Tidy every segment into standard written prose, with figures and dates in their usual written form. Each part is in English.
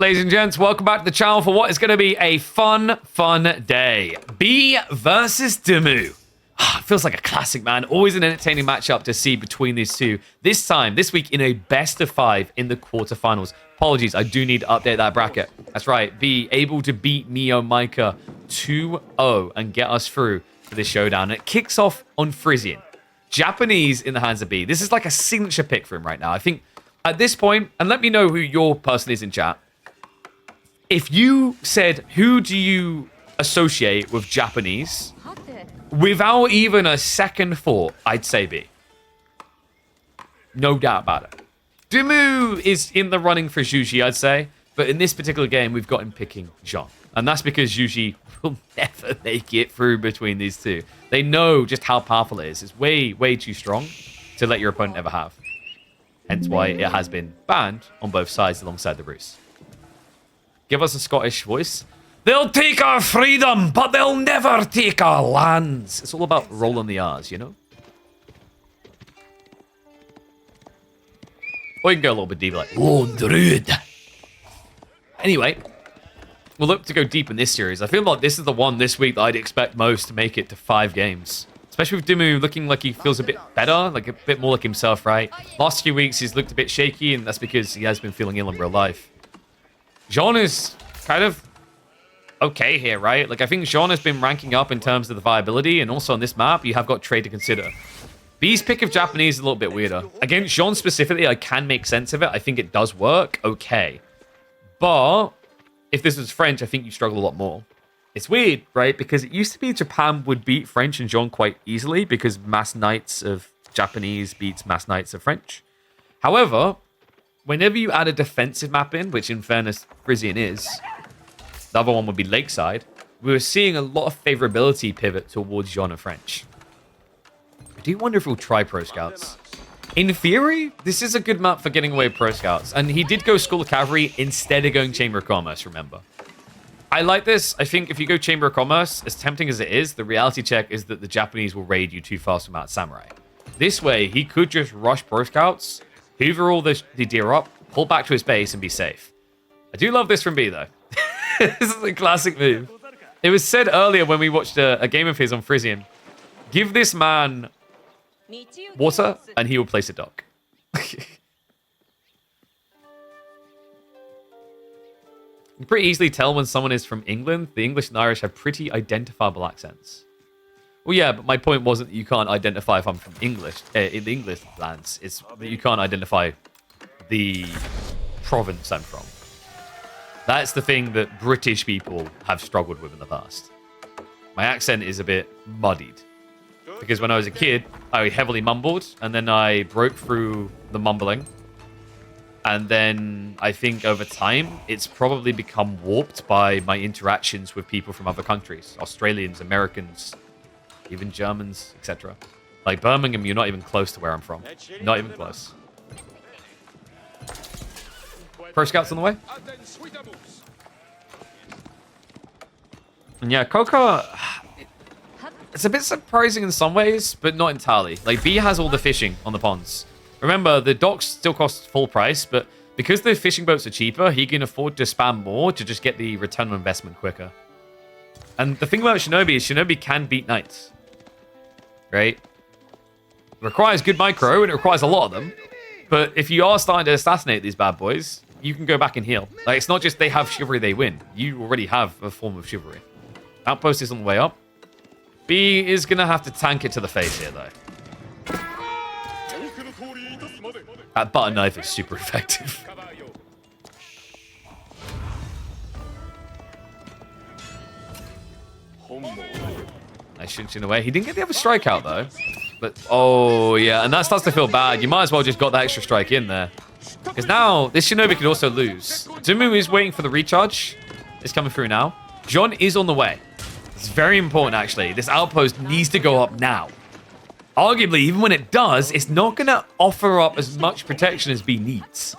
Ladies and gents, welcome back to the channel for what is going to be a fun day. B versus Dimu. Feels like a classic, man. Always an entertaining matchup to see between these two. This week, in a best of 5 in the quarterfinals. Apologies, I do need to update that bracket. That's right, B able to beat Mio Micah 2-0 and get us through to this showdown. It kicks off on Frisian. Japanese in the hands of B. This is like a signature pick for him right now. I think at this point, and let me know who your person is in chat. If you said, who do you associate with Japanese, without even a second thought, I'd say B. No doubt about it. Dimu is in the running for Juji, I'd say. But in this particular game, we've got him picking Jeanne. And that's because Juji will never make it through between these two. They know just how powerful it is. It's way, way too strong to let your opponent ever have. Hence why it has been banned on both sides alongside the Bruce. Give us a Scottish voice. They'll take our freedom, but they'll never take our lands. It's all about rolling the R's, you know? Or you can go a little bit deeper, like, Lord Druid. Anyway, we'll look to go deep in this series. I feel like this is the one this week that I'd expect most to make it to 5 games. Especially with Dimu looking like he feels a bit better, like a bit more like himself, right? Last few weeks, he's looked a bit shaky, and that's because he has been feeling ill in real life. Jeanne is kind of okay here, right? Like, I think Jeanne has been ranking up in terms of the viability, and also on this map, you have got trade to consider. B's pick of Japanese is a little bit weirder. Against Jeanne specifically, I can make sense of it. I think it does work okay. But if this was French, I think you struggle a lot more. It's weird, right? Because it used to be Japan would beat French and Jeanne quite easily because mass knights of Japanese beats mass knights of French. However, whenever you add a defensive map in, which in fairness, Frisian is, the other one would be Lakeside, we were seeing a lot of favorability pivot towards Jeanne and French. I do wonder if we'll try Pro Scouts. In theory, this is a good map for getting away with Pro Scouts. And he did go School of Cavalry instead of going Chamber of Commerce, remember. I like this. I think if you go Chamber of Commerce, as tempting as it is, the reality check is that the Japanese will raid you too fast without Samurai. This way, he could just rush Pro Scouts, hoover all the deer up, pull back to his base, and be safe. I do love this from B, though. This is a classic move. It was said earlier when we watched a game of his on Frisian, give this man water, and he will place a dock. You can pretty easily tell when someone is from England. The English and Irish have pretty identifiable accents. Well, yeah, but my point wasn't that you can't identify if I'm from English, in the English lands. It's that you can't identify the province I'm from. That's the thing that British people have struggled with in the past. My accent is a bit muddied. Because when I was a kid, I heavily mumbled, and then I broke through the mumbling. And then I think over time, it's probably become warped by my interactions with people from other countries. Australians, Americans, even Germans, etc. Like Birmingham, you're not even close to where I'm from. Not even close. Pro Scouts on the way. And yeah, Coca, it's a bit surprising in some ways, but not entirely. Like, B has all the fishing on the ponds. Remember, the docks still cost full price, but because the fishing boats are cheaper, he can afford to spam more to just get the return on investment quicker. And the thing about Shinobi is Shinobi can beat knights. Right? It requires good micro, and it requires a lot of them. But if you are starting to assassinate these bad boys, you can go back and heal. Like, it's not just they have chivalry, they win. You already have a form of chivalry. Outpost is on the way up. B is going to have to tank it to the face here, though. That butter knife is super effective. Nice Shinshin away. He didn't get the other strike out, though. But, oh, yeah. And that starts to feel bad. You might as well just got that extra strike in there. Because now, this Shinobi could also lose. Dimu is waiting for the recharge. It's coming through now. Jeanne is on the way. It's very important, actually. This outpost needs to go up now. Arguably, even when it does, it's not going to offer up as much protection as B needs.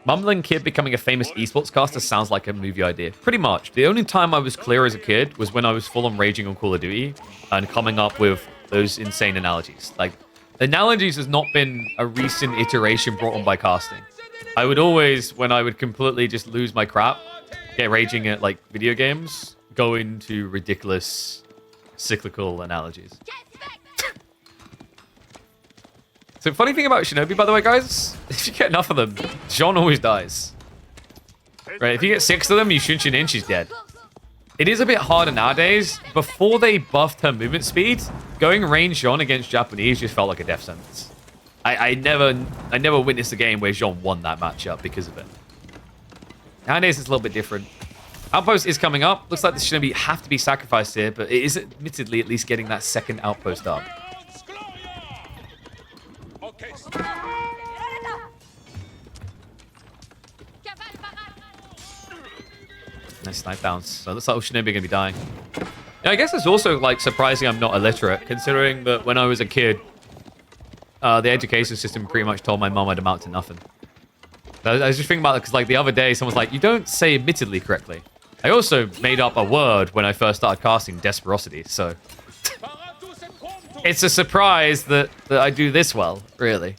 Mumbling Kid becoming a famous esports caster sounds like a movie idea. Pretty much. The only time I was clear as a kid was when I was full on raging on Call of Duty and coming up with those insane analogies. Like, Analogies has not been a recent iteration brought on by casting. I would always, when I would completely just lose my crap, get raging at like video games, go into ridiculous cyclical analogies. So funny thing about Shinobi, by the way, guys, if you get enough of them, Jeanne always dies. Right, if you get 6 of them, you shoot in, she's dead. It is a bit harder nowadays. Before they buffed her movement speed, going range Jeanne against Japanese just felt like a death sentence. I never witnessed a game where Jeanne won that matchup because of it. Nowadays, it's a little bit different. Outpost is coming up. Looks like the Shinobi have to be sacrificed here, but it is admittedly at least getting that second outpost up. Nice snipe bounce. So it looks like Shinobi are going to be dying. Yeah, I guess it's also like surprising I'm not illiterate, considering that when I was a kid, the education system pretty much told my mom I'd amount to nothing. I was just thinking about it because like the other day, someone was like, "You don't say admittedly correctly." I also made up a word when I first started casting, desperosity. So it's a surprise that I do this well, really.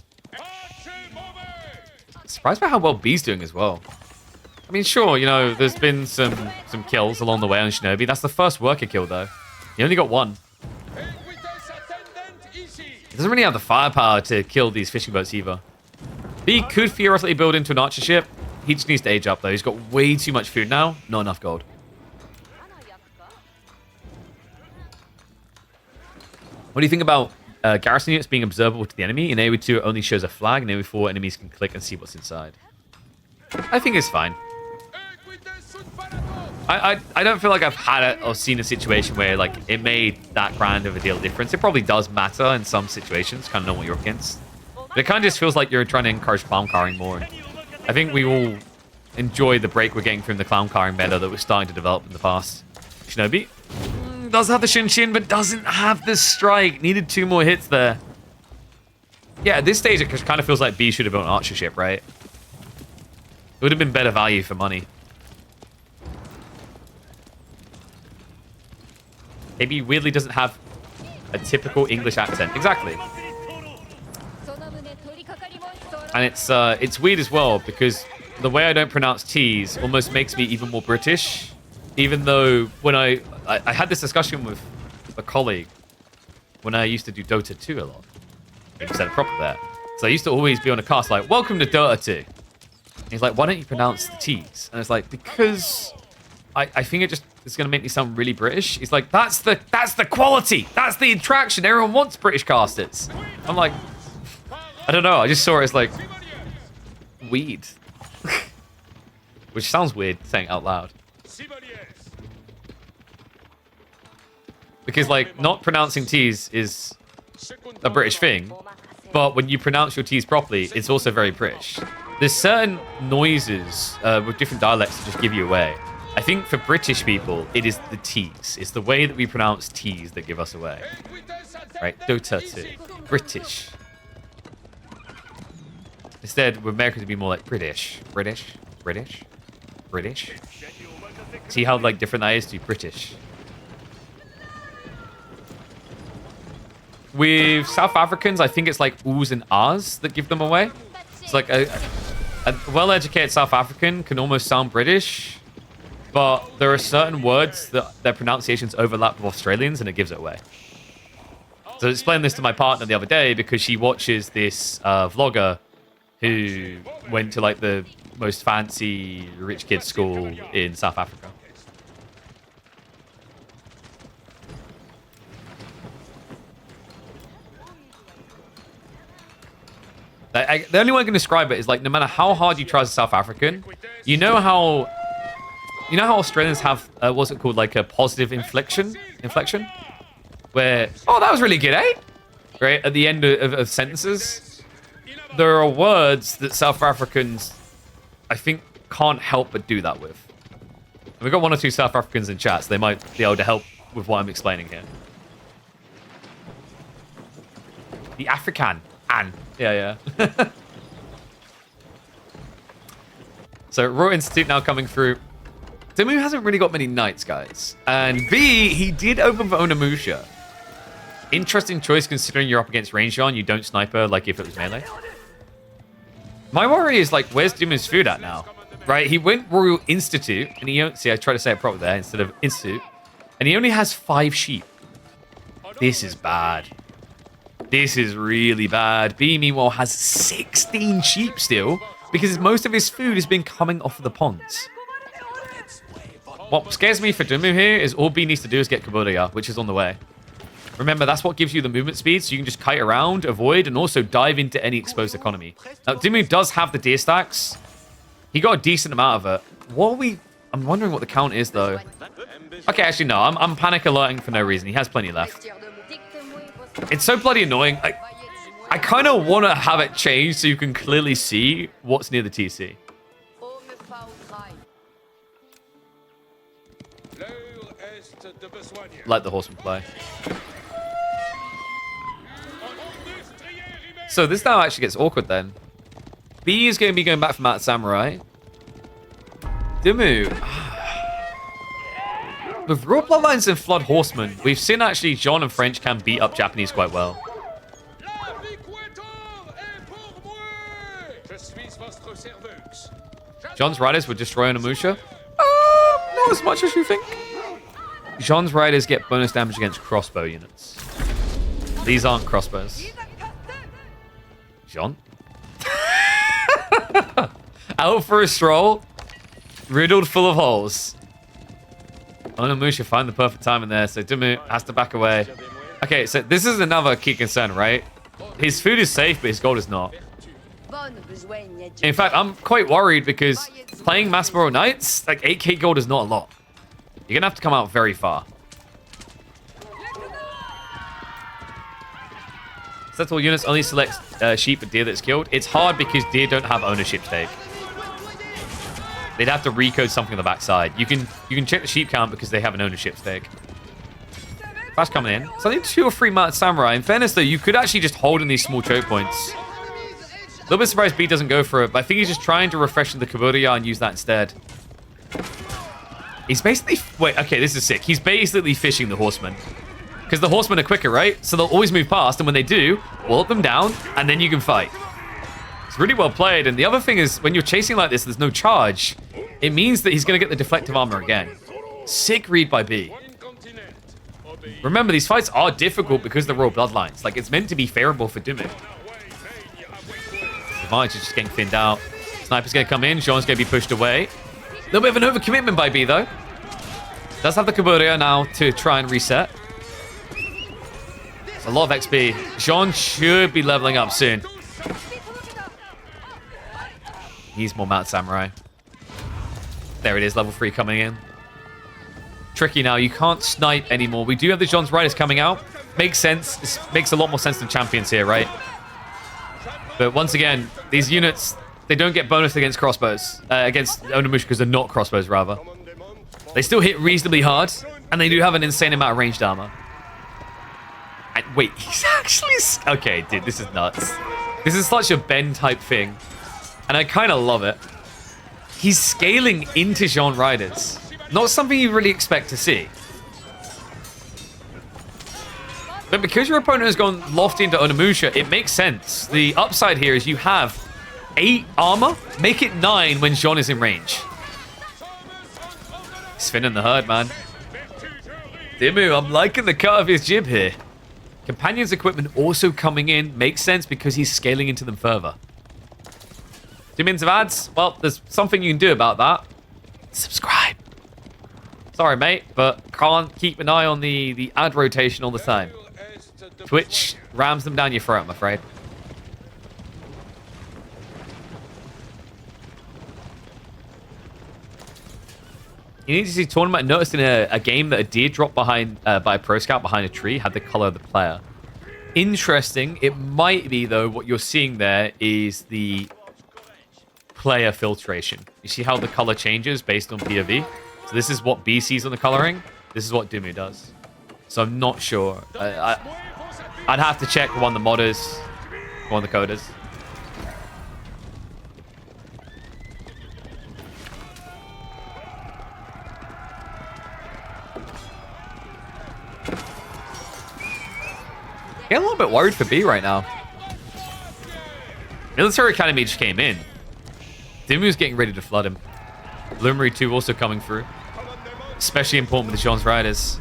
Surprised by how well B's doing as well. I mean, sure, you know, there's been some kills along the way on Shinobi. That's the first worker kill, though. He only got 1. He doesn't really have the firepower to kill these fishing boats either. B could theoretically build into an archer ship. He just needs to age up, though. He's got way too much food now. Not enough gold. What do you think about garrison units being observable to the enemy? In AoE2, it only shows a flag. In AoE4, enemies can click and see what's inside. I think it's fine. I don't feel like I've had it or seen a situation where like it made that grand of a deal difference. It probably does matter in some situations, kind of know what you're up against. But it kind of just feels like you're trying to encourage clown carring more. And I think we all enjoy the break we're getting from the clown carring meta that we're starting to develop in the past. Shinobi does have the Shin, but doesn't have the strike. Needed 2 more hits there. Yeah, at this stage, it kind of feels like B should have built an archer ship, right? It would have been better value for money. Maybe weirdly doesn't have a typical English accent. Exactly. And it's weird as well because the way I don't pronounce T's almost makes me even more British. Even though when I had this discussion with a colleague when I used to do Dota 2 a lot. He said it proper there. So I used to always be on a cast like, "Welcome to Dota 2." And he's like, "Why don't you pronounce the T's?" And it's like, because I think it's going to make me sound really British. He's like, that's the quality. That's the attraction. Everyone wants British casters. I'm like, I don't know. I just saw it as like weed. Which sounds weird saying out loud. Because like not pronouncing T's is a British thing. But when you pronounce your T's properly, it's also very British. There's certain noises with different dialects that just give you away. I think for British people, it is the T's. It's the way that we pronounce T's that give us away. Right? Dota 2. British. Instead, we're Americans to be more like British. British. British. British. See how like different that is to British. With South Africans, I think it's like oohs and ahs that give them away. It's like a well-educated South African can almost sound British, but there are certain words that their pronunciations overlap with Australians, and it gives it away. So I explained this to my partner the other day because she watches this vlogger who went to like the most fancy rich kid school in South Africa. The only way I can describe it is like no matter how hard you try as a South African, you know how Australians have what's it called, like a positive inflection, where that was really good, eh? Right at the end of sentences, there are words that South Africans, I think, can't help but do that with. And we've got 1 or 2 South Africans in chat, so they might be able to help with what I'm explaining here. The African. Yeah. So Royal Institute now coming through. Demu hasn't really got many knights, guys. And B, he did open for Onimusha. Interesting choice considering you're up against range on. You don't sniper like if it was melee. My worry is like, where's Duma's food at now? Right, he went Royal Institute, and he don't see. I tried to say it properly there instead of Institute, and he only has 5 sheep. This is bad. This is really bad. B meanwhile has 16 sheep still because most of his food has been coming off of the ponds. What scares me for Dumu here is all B needs to do is get Kabutoya, which is on the way. Remember, that's what gives you the movement speed, so you can just kite around, avoid, and also dive into any exposed economy. Now, Dumu does have the deer stacks. He got a decent amount of it. What are we... I'm wondering what the count is, though. Okay, actually, no. I'm panic alerting for no reason. He has plenty left. It's so bloody annoying. I kind of want to have it changed so you can clearly see what's near the TC. Let the horseman play. So this now actually gets awkward then. B is going to be going back for Mount Samurai. Dimu. With Raw Bloodlines and Flood Horsemen, we've seen actually Jeanne and French can beat up Japanese quite well. Jeanne's riders would destroy Onimusha. Not as much as you think. Jeanne's riders get bonus damage against crossbow units. These aren't crossbows. Jeanne? Out for a stroll, riddled full of holes. Onimusha find the perfect time in there, so Dimu has to back away. Okay, so this is another key concern, right? His food is safe, but his gold is not. In fact, I'm quite worried because playing Maspero Knights, like 8k gold is not a lot. You're gonna have to come out very far. Settle units only select sheep and deer that's killed. It's hard because deer don't have ownership stake. They'd have to recode something on the backside. You can check the sheep count because they have an ownership stake. Flash coming in. So I think 2 or 3 Mount Samurai. In fairness though, you could actually just hold in these small choke points. A little bit surprised B doesn't go for it, but I think he's just trying to refresh the Kabutoya and use that instead. He's basically... Wait, okay, this is sick. He's basically fishing the horsemen. Because the horsemen are quicker, right? So they'll always move past, and when they do, wall them down, and then you can fight. It's really well played, and the other thing is, when you're chasing like this, there's no charge. It means that he's going to get the deflective armor again. Sick read by B. Remember, these fights are difficult because they're raw bloodlines. Like, it's meant to be favorable for Dimu. Devange is just getting thinned out. Sniper's going to come in. Jeanne's going to be pushed away. A little bit of an overcommitment by B, though. Does have the Kabutoya now to try and reset. It's a lot of XP. Jeanne should be leveling up soon. He's more Mount Samurai. There it is, level 3 coming in. Tricky now. You can't snipe anymore. We do have the Jeanne's Riders coming out. Makes sense. This makes a lot more sense than champions here, right? But once again, these units, they don't get bonus against crossbows. Against Onimusha because they're not crossbows, rather. They still hit reasonably hard, and they do have an insane amount of ranged armor. And wait, he's actually... Okay, dude, this is nuts. This is such a Ben type thing. And I kind of love it. He's scaling into Jeanne Riders. Not something you really expect to see. But because your opponent has gone lofty into Onimusha, it makes sense. The upside here is you have 8 armor. Make it 9 when Jeanne is in range. Spinning the herd, man. Dimu, I'm liking the cut of his jib here. Companion's equipment also coming in. Makes sense because he's scaling into them further. 2 minutes of ads? Well, there's something you can do about that. Subscribe. Sorry, mate, but can't keep an eye on the ad rotation all the time. Twitch rams them down your throat, I'm afraid. You need to see tournament. I noticed in a game that a deer dropped behind by a pro scout behind a tree had the color of the player. Interesting. It might be, though, what you're seeing there is the player filtration. You see how the color changes based on POV? So this is what B sees on the coloring. This is what Dimu does. So I'm not sure. I'd have to check one of the modders, one of the coders. Getting a little bit worried for B right now. Military Academy just came in. Dimu's getting ready to flood him. Luminary 2 also coming through. Especially important with the Jeanne's Riders.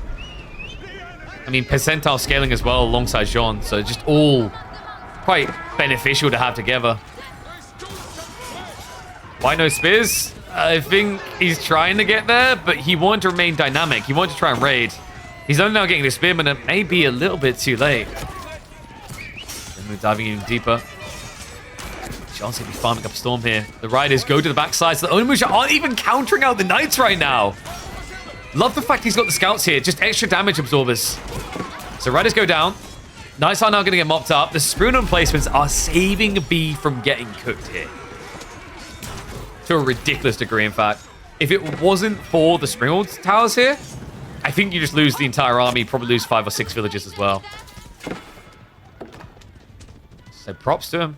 I mean, percentile scaling as well alongside Jeanne, so just all quite beneficial to have together. Why no spears? I think he's trying to get there, but he wanted to remain dynamic. He wanted to try and raid. He's only now getting the spearman, and it may be a little bit too late. Then we're diving in deeper. Jeanne's going to be farming up a storm here. The Riders go to the backside, so the Onimusha aren't even countering out the Knights right now. Love the fact he's got the scouts here, just extra damage absorbers. So Riders go down. Knights are now going to get mopped up. The Spoon placements are saving B from getting cooked here. To a ridiculous degree, in fact. If it wasn't for the Springald towers here, I think you just lose the entire army, probably lose 5 or 6 villages as well. So props to him.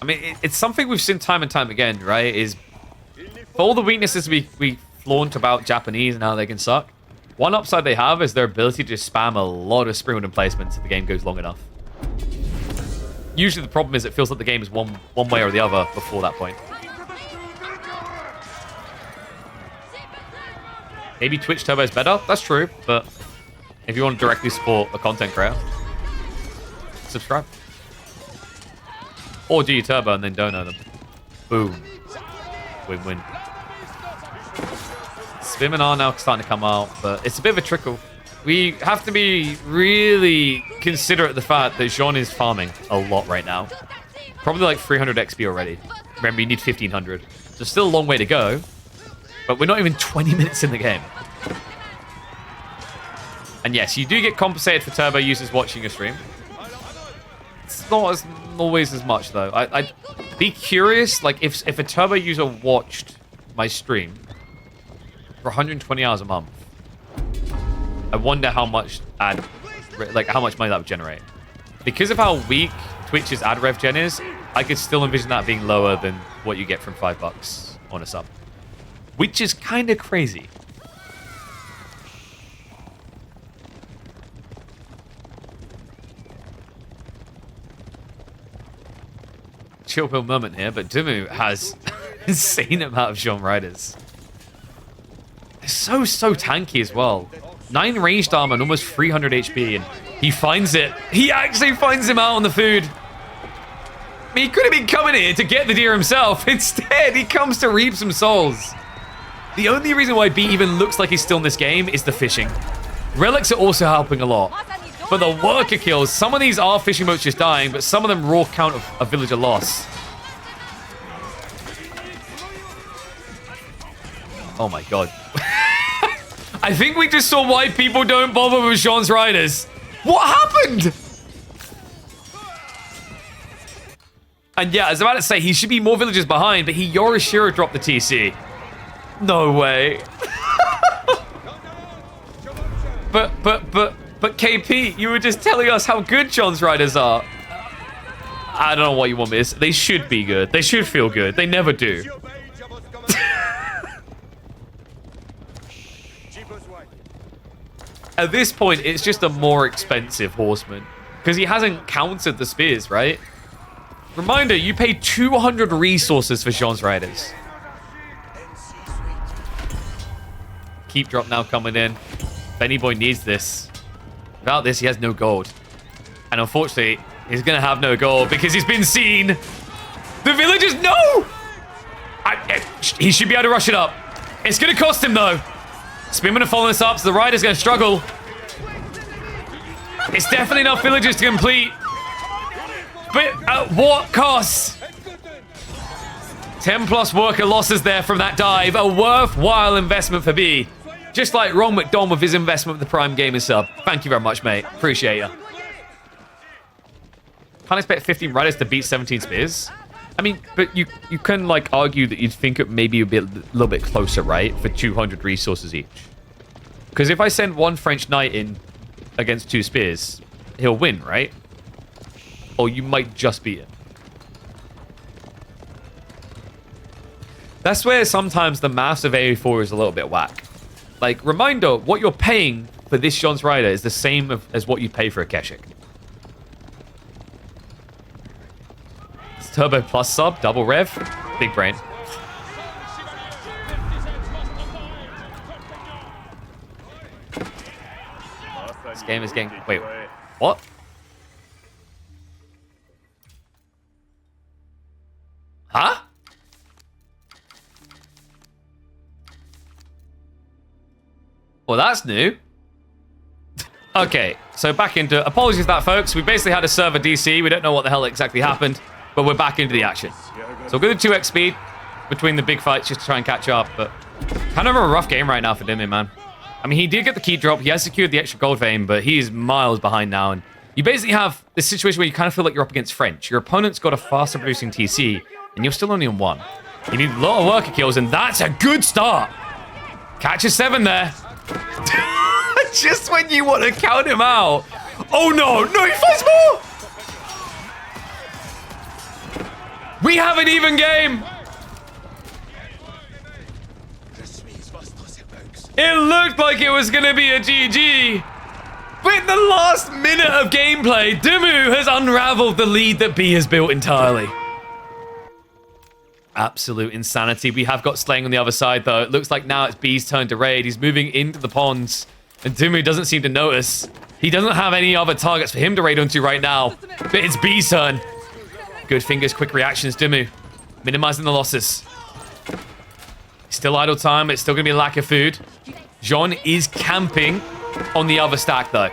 I mean, it's something we've seen time and time again, right? Is for all the weaknesses we flaunt about Japanese and how they can suck, one upside they have is their ability to just spam a lot of Springald placements if the game goes long enough. Usually the problem is it feels like the game is one way or the other before that point. Maybe Twitch Turbo is better. That's true, but if you want to directly support a content creator, subscribe. Or do your Turbo and then donate them. Boom. Win-win. Spearmen are now starting to come out, but it's a bit of a trickle. We have to be really considerate of the fact that Jeanne is farming a lot right now. Probably like 300 XP already. Remember, you need 1500. So still a long way to go. But we're not even 20 minutes in the game. And yes, you do get compensated for Turbo users watching your stream. It's not always as much, though. I'd be curious, like, if a Turbo user watched my stream for 120 hours a month, I wonder how much how much money that would generate. Because of how weak Twitch's ad rev gen is, I could still envision that being lower than what you get from $5 on a sub. Which is kind of crazy. Chill pill moment here, but Dimu has insane amount of Jeanne Riders. They're so tanky as well. 9 ranged armor and almost 300 HP, and he finds it. He actually finds him out on the food. I mean, he could have been coming here to get the deer himself. Instead, he comes to reap some souls. The only reason why B even looks like he's still in this game is the fishing. Relics are also helping a lot. But the worker kills, some of these are fishing boats just dying, but some of them raw count of a villager loss. Oh my god. I think we just saw why people don't bother with Jeanne's Riders. What happened? And yeah, I was about to say, he should be more villagers behind, but he Yorishiro dropped the TC. No way. But KP, you were just telling us how good Jeanne's Riders are. I don't know what you want me to say. They should be good. They should feel good. They never do. At this point, it's just a more expensive horseman. Because he hasn't countered the spears, right? Reminder, you pay 200 resources for Jeanne's Riders. Keep drop now coming in. Benny Boy needs this. Without this, he has no gold. And unfortunately, he's going to have no gold because he's been seen. The villagers, no! He should be able to rush it up. It's going to cost him, though. Spearmen are following this up, so the Rider's going to struggle. It's definitely enough villagers to complete. But at what cost? 10 plus worker losses there from that dive. A worthwhile investment for B. Just like Ron McDonald with his investment with the Prime Gamer sub. Thank you very much, mate. Appreciate you. Can't expect 15 Riders to beat 17 Spears. I mean, but you can like argue that you'd think it maybe a little bit closer, right? For 200 resources each. Because if I send one French Knight in against 2 Spears, he'll win, right? Or you might just beat him. That's where sometimes the maths of AE4 is a little bit whack. Like, reminder, what you're paying for this Jeanne's Rider is the same as what you pay for a Keshik. Turbo Plus sub, double rev. Big brain. This game is getting... Wait, what? Huh? Well, that's new. Okay, so back into... Apologies for that, folks. We basically had a server DC. We don't know what the hell exactly happened, but we're back into the action. So we'll go to 2x speed between the big fights just to try and catch up, but kind of a rough game right now for Dimmu, man. I mean, he did get the key drop. He has secured the extra gold vein, but he is miles behind now. And you basically have this situation where you kind of feel like you're up against French. Your opponent's got a faster producing TC, and you're still only on 1. You need a lot of worker kills, and that's a good start. Catches 7 there. Just when you want to count him out. Oh no, no, he fights more! We have an even game! It looked like it was gonna be a GG. But in the last minute of gameplay, Dimmu has unraveled the lead that B has built entirely. Absolute insanity. We have got Slaying on the other side, though. It looks like now it's B's turn to raid. He's moving into the ponds, and Dimmu doesn't seem to notice. He doesn't have any other targets for him to raid onto right now, but it's B's turn. Good fingers, quick reactions, Dimmu. Minimizing the losses. Still idle time. It's still going to be a lack of food. Jeanne is camping on the other stack, though.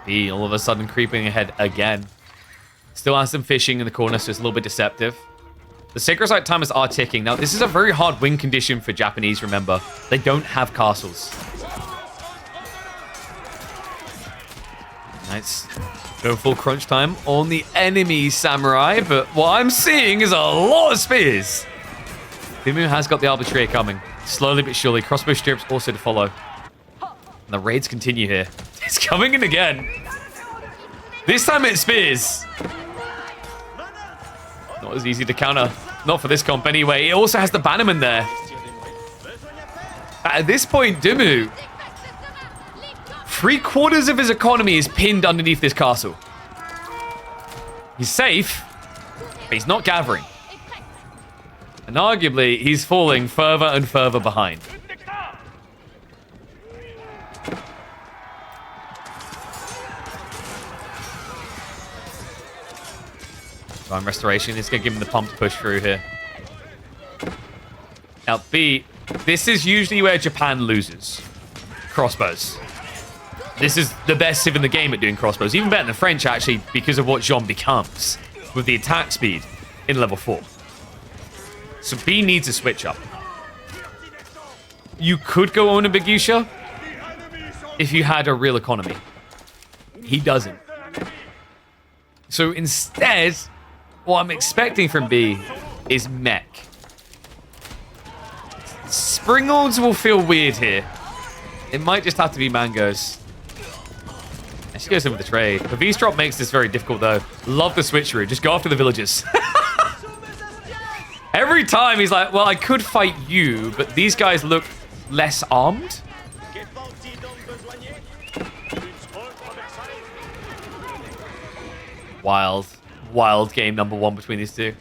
B all of a sudden creeping ahead again. Still has some fishing in the corner, so it's a little bit deceptive. The Sacred Site timers are ticking. Now, this is a very hard win condition for Japanese, remember. They don't have castles. Nice. Go full crunch time on the enemy samurai, but what I'm seeing is a lot of spears. Dimmu has got the arbitrator coming. Slowly but surely. Crossbow strips also to follow. And the raids continue here. It's coming in again. This time it's spears. Not as easy to counter. Not for this comp anyway. It also has the bannerman there. At this point, Dimmu, 3/4 of his economy is pinned underneath this castle. He's safe, but he's not gathering. And arguably, he's falling further and further behind. Divine Restoration is going to give him the pump to push through here. Now, B, this is usually where Japan loses. Crossbows. This is the best civ in the game at doing crossbows. Even better than French, actually, because of what Jeanne becomes with the attack speed in level 4. So B needs a switch up. You could go on a Bagusha if you had a real economy. He doesn't. So instead, what I'm expecting from B is mech. Springalds will feel weird here. It might just have to be mangoes. And she goes in with the trade. The V-Strop makes this very difficult, though. Love the switcheroo. Just go after the villagers. Every time he's like, well, I could fight you, but these guys look less armed. Wild game number 1 between these two.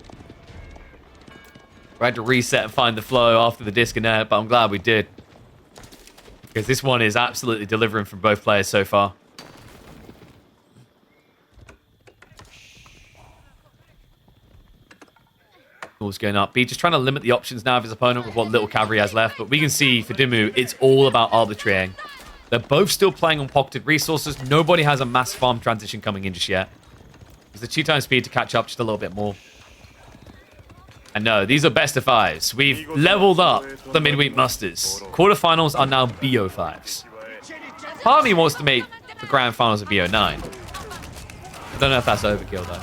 We had to reset and find the flow after the disconnect, but I'm glad we did. Because this one is absolutely delivering from both players so far. All's going up. B just trying to limit the options now of his opponent with what little cavalry has left. But we can see for Dimmu, it's all about arbitrating. They're both still playing on pocketed resources. Nobody has a mass farm transition coming in just yet. There's the 2x speed to catch up just a little bit more. And no, these are best of 5s. We've leveled up the midweek musters. Quarterfinals are now BO5s. Part of me wants to make the grand finals a BO9. I don't know if that's overkill, though.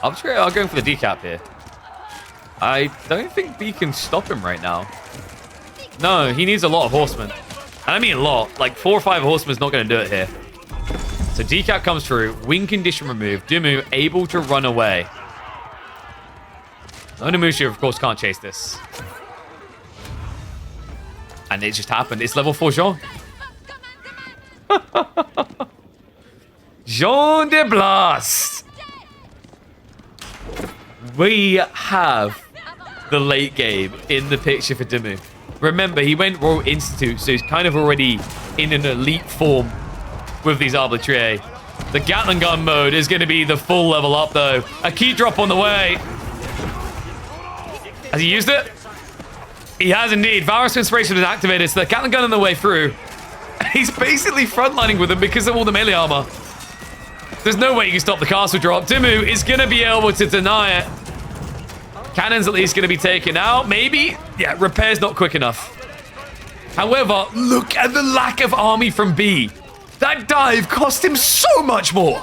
I'm going for the decap here. I don't think B can stop him right now. No, he needs a lot of horsemen. And I mean a lot. Like 4 or 5 horsemen is not going to do it here. So decap comes through. Win condition removed. Dimmu able to run away. Onimusha, of course, can't chase this. And it just happened. It's level 4 Jeanne. Jeanne de Blast. We have the late game in the picture for Dimu. Remember, he went Royal Institute, so he's kind of already in an elite form with these Arbitriers. The Gatling gun mode is going to be the full level up, though. A key drop on the way. Has he used it? He has indeed. Valorous Inspiration is activated, so the Gatling gun on the way through. He's basically frontlining with him because of all the melee armor. There's no way you can stop the castle drop. Dimu is going to be able to deny it. Cannon's at least going to be taken out. Maybe. Yeah, repair's not quick enough. However, look at the lack of army from B. That dive cost him so much more.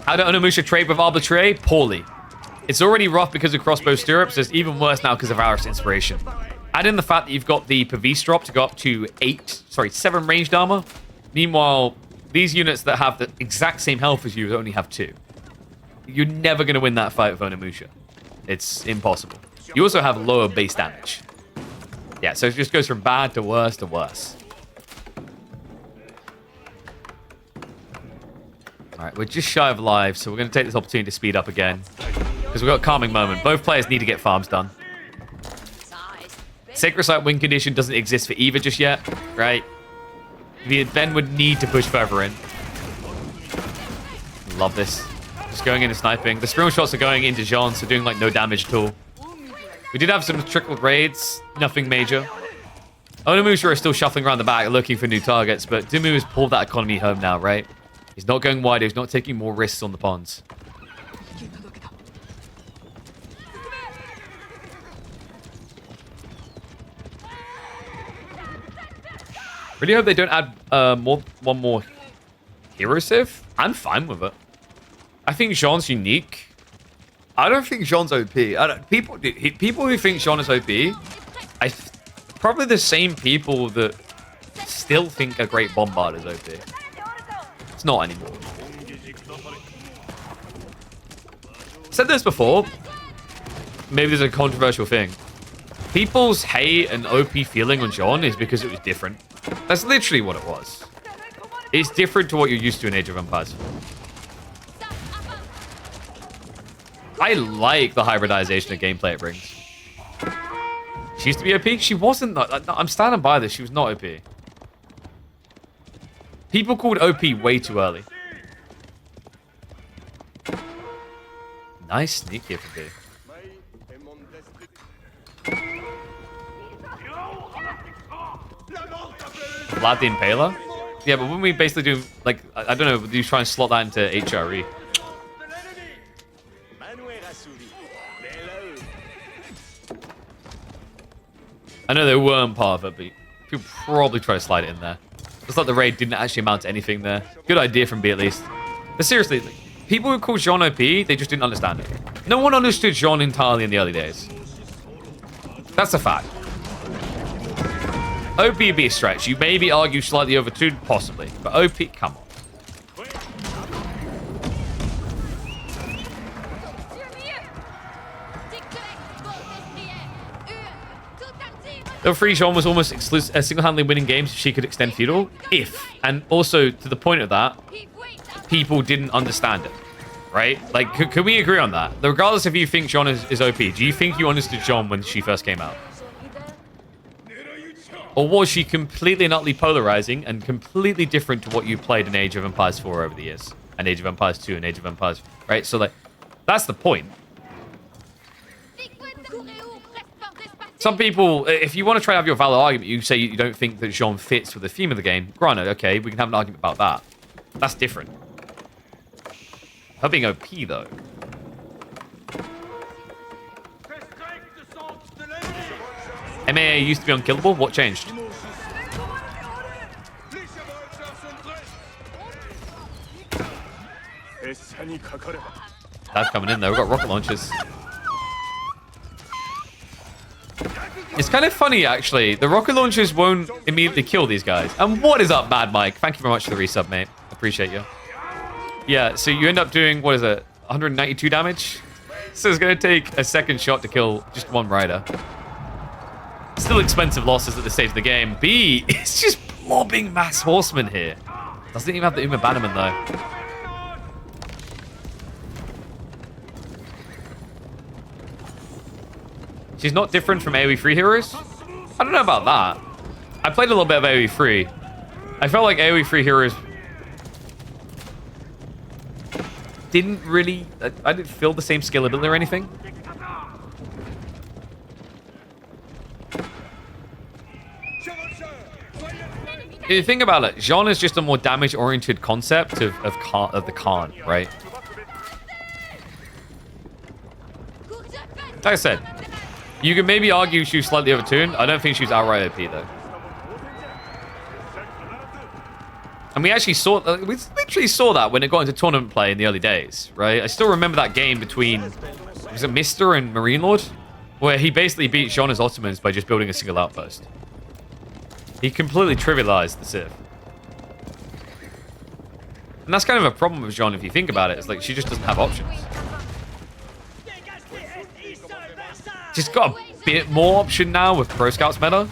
How did Onimusha trade with Arbitrary? Poorly. It's already rough because of crossbow stirrups. It's even worse now because of Valorous Inspiration. Add in the fact that you've got the Pavis drop to go up to 7 ranged armor. Meanwhile, these units that have the exact same health as you only have 2. You're never going to win that fight with Onimusha. It's impossible. You also have lower base damage. Yeah, so it just goes from bad to worse to worse. Alright, we're just shy of live, so we're going to take this opportunity to speed up again. Because we've got a calming moment. Both players need to get farms done. Sacred Site win condition doesn't exist for either just yet, right? Ben would need to push further in. Love this. Just going into sniping. The spring shots are going into Jeanne, so doing like no damage at all. We did have some trickled raids, nothing major. Onimusha is still shuffling around the back looking for new targets, but Dimu has pulled that economy home now, right? He's not going wider, he's not taking more risks on the ponds. Really hope they don't add one more hero save. I'm fine with it. I think Jeanne's unique. I don't think Jeanne's OP. People who think Jeanne is OP, probably the same people that still think a Great Bombard is OP. It's not anymore. Said this before. Maybe there's a controversial thing. People's hate and OP feeling on Jeanne is because it was different. That's literally what it was. It's different to what you're used to in Age of Empires. I like the hybridization of gameplay it brings. She used to be OP? She wasn't. I'm standing by this. She was not OP. People called OP way too early. Nice sneak here for B. Vlad the Impaler? Yeah, but wouldn't we basically do, like, I don't know, do you try and slot that into HRE? I know they weren't part of it, but people probably try to slide it in there. Looks like the raid didn't actually amount to anything there. Good idea from B, at least. But seriously, like, people who call Jeanne OP, they just didn't understand it. No one understood Jeanne entirely in the early days. That's a fact. OP would be a stretch. You maybe argue slightly over 2, possibly. But OP, come on. Though free Jeanne was almost single-handedly winning games if she could extend feudal. If. And also, to the point of that, people didn't understand it. Right? Like, can we agree on that? Regardless if you think Jeanne is OP, do you think you understood Jeanne when she first came out? Or was she completely and utterly polarizing and completely different to what you played in Age of Empires 4 over the years? And Age of Empires 2 and Age of Empires... Right? So, like, that's the point. Some people, if you want to try to have your valid argument, you say you don't think that Jeanne fits with the theme of the game. Granted, okay, we can have an argument about that. That's different. Her being OP, though. MAA used to be unkillable. What changed? That's coming in, though. We've got rocket launchers. It's kind of funny, actually. The rocket launchers won't immediately kill these guys. And what is up, Mad Mike? Thank you very much for the resub, mate. Appreciate you. Yeah, so you end up doing, what is it? 192 damage. So it's going to take a second shot to kill just one rider. Still expensive losses at this stage of the game. B is just lobbing mass horsemen here. Doesn't even have the Uma Bannerman though. She's not different from AoE 3 heroes? I don't know about that. I played a little bit of AoE 3. I felt like AoE 3 heroes didn't really... I didn't feel the same scalability or anything. If you think about it, Jeanne is just a more damage-oriented concept of the Khan, right? Like I said, you could maybe argue she was slightly overtuned. I don't think she was outright OP, though. And we actually saw... we literally saw that when it got into tournament play in the early days, right? I still remember that game between... was it Mister and Marine Lord? Where he basically beat Jeanne's Ottomans by just building a single outpost. He completely trivialized the Civ. And that's kind of a problem with Jeanne if you think about it. It's like she just doesn't have options. She's got a bit more option now with Pro Scouts meta.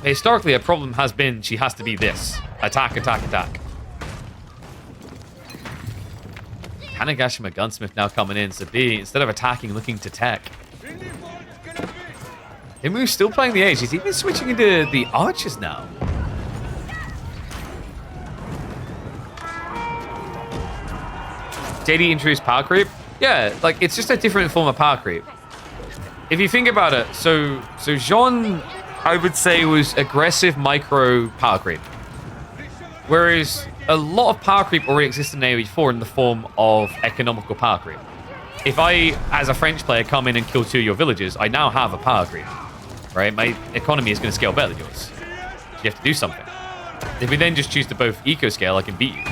Historically, a problem has been she has to be this. Attack, attack, attack. Tanagashima Gunsmith now coming in. So B, instead of attacking, looking to tech. Imu's still playing the Age. He's even switching into the Archers now. JD introduced power creep. Yeah, like, it's just a different form of power creep. If you think about it, so Jeanne, I would say, was aggressive micro power creep. Whereas a lot of power creep already exists in AoE 4 in the form of economical power creep. If I, as a French player, come in and kill 2 of your villages, I now have a power creep. Right? My economy is going to scale better than yours. You have to do something. If we then just choose to both eco-scale, I can beat you.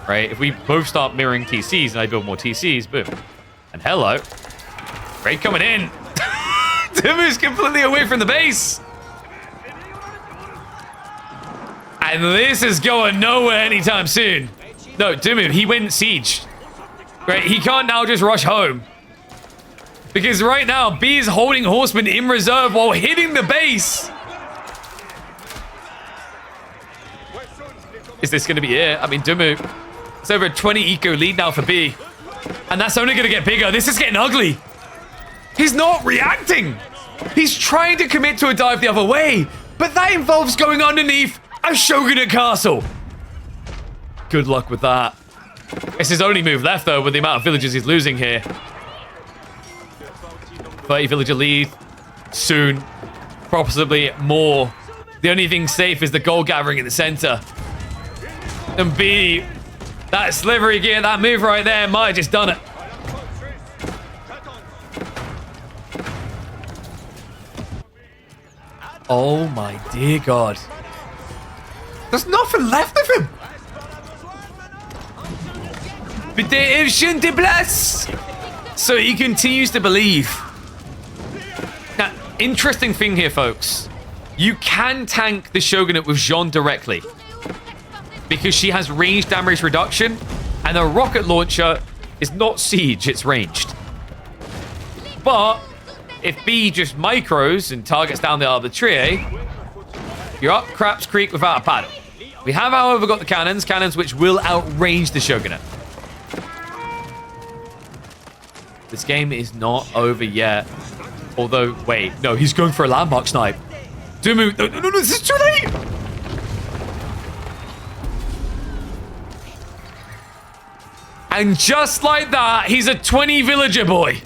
Right? If we both start mirroring TCs and I build more TCs, boom. And hello. Raid coming in. Dumu's completely away from the base. And this is going nowhere anytime soon. No, Dumu, he went siege. Right? He can't now just rush home. Because right now, B is holding horsemen in reserve while hitting the base. Is this going to be it? I mean, Dumu, it's over a 20 eco lead now for B. And that's only going to get bigger. This is getting ugly. He's not reacting. He's trying to commit to a dive the other way. But that involves going underneath a shogunate castle. Good luck with that. It's his only move left, though, with the amount of villages he's losing here. 30 villager lead. Soon. Possibly more. The only thing safe is the gold gathering in the center. And B, that slivery gear, that move right there might have just done it. Oh my dear God. There's nothing left of him. Redemption de Bless. So he continues to believe. Now, interesting thing here, folks. You can tank the Shogunate with Jeanne directly. Because she has range damage reduction. And the rocket launcher is not siege, it's ranged. But if B just micros and targets down the arbitrary, you're up Craps Creek without a paddle. We have, however, got the cannons which will outrange the Shogunate. This game is not over yet. Although, wait, no, he's going for a landmark snipe. Dumu, no, this is too late! And just like that, he's a 20 villager boy.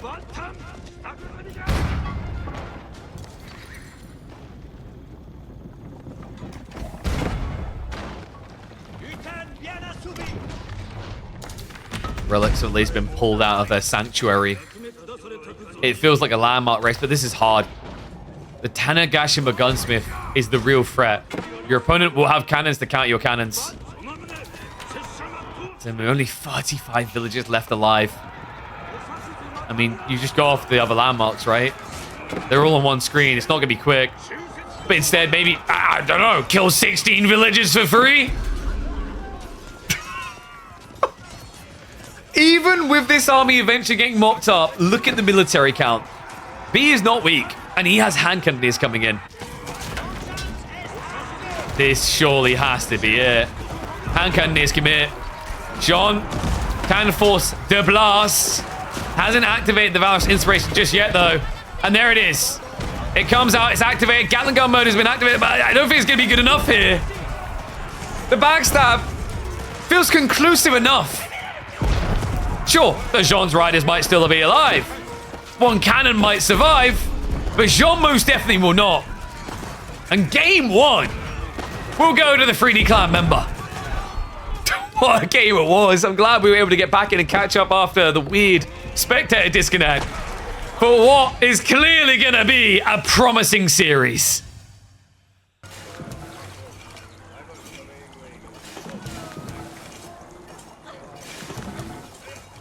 Relics have at least been pulled out of their sanctuary. It feels like a landmark race, but this is hard. The Tanagashima Gunsmith is the real threat. Your opponent will have cannons to counter your cannons. There are only 35 villagers left alive. I mean, you just go off the other landmarks, right? They're all on one screen. It's not going to be quick. But instead, maybe, I don't know, kill 16 villagers for free? Even with this army eventually getting mopped up, look at the military count. B is not weak, and he has hand cannoniers coming in. This surely has to be it. Hand cannoniers commit. Jeanne can force the blast. Hasn't activated the Valorous Inspiration just yet, though. And there it is. It comes out, it's activated. Gatling gun mode has been activated, but I don't think it's going to be good enough here. The backstab feels conclusive enough. Sure, the Jeanne's riders might still be alive. One cannon might survive, but Jeanne most definitely will not. And game one will go to the 3D clan member. What a game it was. I'm glad we were able to get back in and catch up after the weird spectator disconnect. For what is clearly going to be a promising series.